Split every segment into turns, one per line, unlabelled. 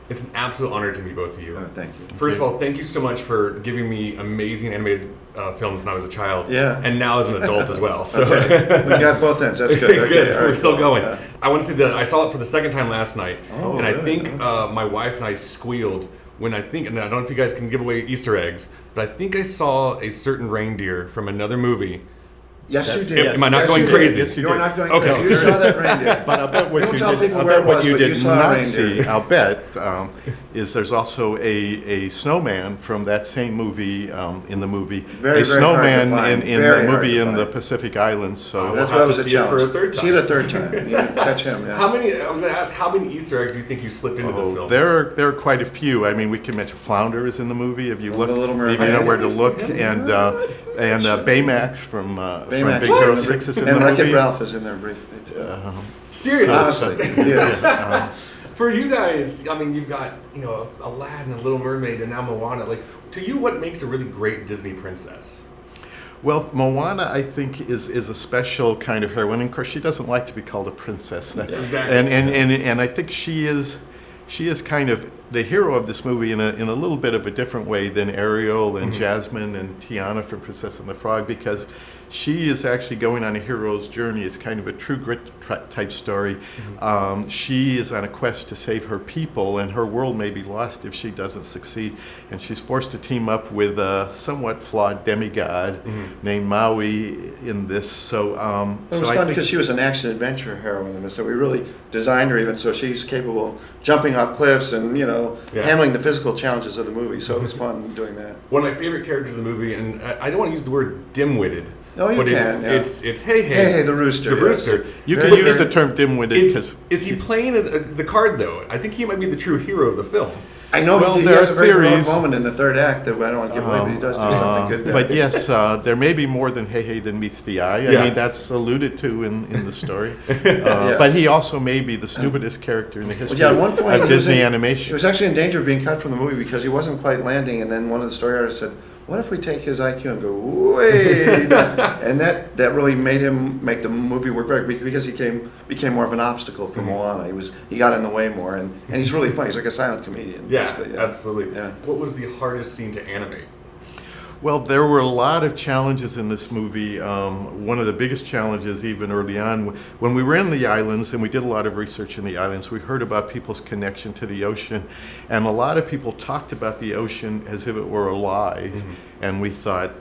It's an absolute honor to meet both of you.
Oh, thank you.
First of all, thank you so much for giving me amazing animated films when I was a child.
Yeah.
And now as an adult as well. So
Okay. We got both ends. That's good. Okay,
good.
all right,
We're still
cool.
going.
Yeah.
I want to say that I saw it for the second time last night.
Oh,
and I
really?
think
Okay.
my wife and I squealed when and I don't know if you guys can give away Easter eggs, but I think I saw a certain reindeer from another movie.
Yes, you did.
Am I not
Yes,
going
you did.
crazy?
Yes, you
You're
did.
not going
Okay.
crazy. You saw that reindeer.
But I'll bet what
Don't
you
tell
did.
people
I'll
where
bet
it
what
was,
you
but you
did
saw a
not
reindeer.
see. I'll bet is there's also a snowman from that same movie in the movie.
Very,
a
very hard to
snowman
find.
in
Very
the
hard
movie
to
in the
find.
Pacific Islands. So
That's
We'll
why it
have
was
to
a
see it for a
challenge.
third
See it
time.
a third time. You know, catch him. Yeah.
How many? I was going to ask, how many Easter eggs do you think you slipped into this film?
there are quite a few. I mean, we can mention Flounder is in the movie if you
From
look,
The Little
if you
Mermaid.
know where to look, and Baymax from
Baymax
Big
is
Hero
in the-
6 is in
and
the
Wreck-It
movie.
Ralph is in there briefly. Too.
Seriously?
Honestly, yes.
For you guys, I mean, you've got, Aladdin, and Little Mermaid, and now Moana. Like, to you, what makes a really great Disney princess?
Well, Moana, I think, is a special kind of heroine. And of course, she doesn't like to be called a princess.
Exactly.
And I think she is kind of the hero of this movie in a little bit of a different way than Ariel and Jasmine and Tiana from Princess and the Frog, because she is actually going on a hero's journey. It's kind of a true grit type story. She is on a quest to save her people, and her world may be lost if she doesn't succeed. And she's forced to team up with a somewhat flawed demigod named Maui in this. So,
It was fun because she was an action adventure heroine in this, so we really designed her even so she's capable of jumping off cliffs and handling the physical challenges of the movie. So it was fun doing that.
One of my favorite characters in the movie, and I don't want to use the word dim-witted.
Oh, you
but
can.
it's hey
Hey, the rooster.
The
yes.
rooster.
you
Very
can use
good.
the term dim-witted because
Is he playing the card though? I think he might be the true hero of the film.
I know
Well,
he
there
has
are
a very heroic
theories.
moment in the third act that I don't want to give away, but he does do something good there.
But yes, there may be more than hey than meets the eye.
Yeah.
I mean, that's alluded to in the story. But he also may be the stupidest character in the history
At one point,
of Disney
he
animation.
was actually in danger of being cut from the movie because he wasn't quite landing, and then one of the story artists said, "What if we take his IQ and go way down?" And that really made him make the movie work better because he became more of an obstacle for Moana. He got in the way more, and he's really funny. He's like a silent comedian. basically.
Absolutely.
Yeah.
What was the hardest scene to animate?
Well, there were a lot of challenges in this movie. One of the biggest challenges, even early on, when we were in the islands and we did a lot of research in the islands, we heard about people's connection to the ocean. And a lot of people talked about the ocean as if it were alive. And we thought,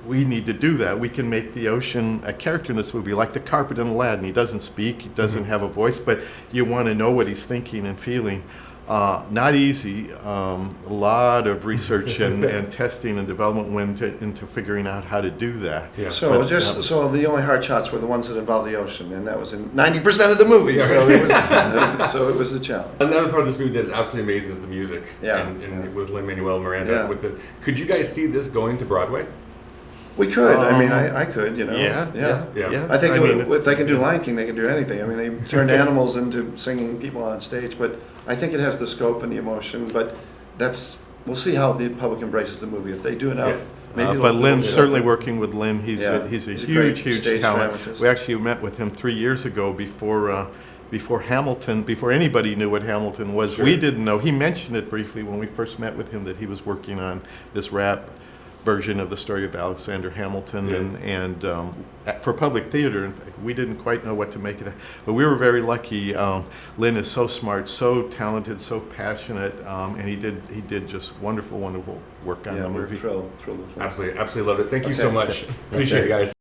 we need to do that. We can make the ocean a character in this movie, like the carpet in Aladdin. He doesn't speak, he doesn't have a voice, but you want to know what he's thinking and feeling. Not easy. A lot of research and testing and development went into figuring out how to do that.
Yeah.
So so the only hard shots were the ones that involved the ocean, and that was in 90% of the movie. So it was a challenge.
Another part of this movie that's absolutely amazing is the music.
Yeah.
And with Lin-Manuel Miranda.
Yeah.
Could you guys see this going to Broadway?
We could. I mean, I could.
Yeah.
I think
mean,
if they can do Lion King, they can do anything. I mean, they turned animals into singing people on stage, but I think it has the scope and the emotion. But we'll see how the public embraces the movie. If they do enough, maybe.
But Lynn's certainly working with Lynn. He's a
great
huge
stage
talent.
dramatist.
We actually met with him 3 years ago before Hamilton, before anybody knew what Hamilton was.
Sure.
We didn't know. He mentioned it briefly when we first met with him that he was working on this rap version of the story of Alexander Hamilton, and for public theater. In fact, we didn't quite know what to make of that, but we were very lucky. Lynn is so smart, so talented, so passionate, and he did just wonderful work on the
We're
movie.
thrilled with that.
Absolutely loved it. Thank you so
Okay.
much. Appreciate it, guys.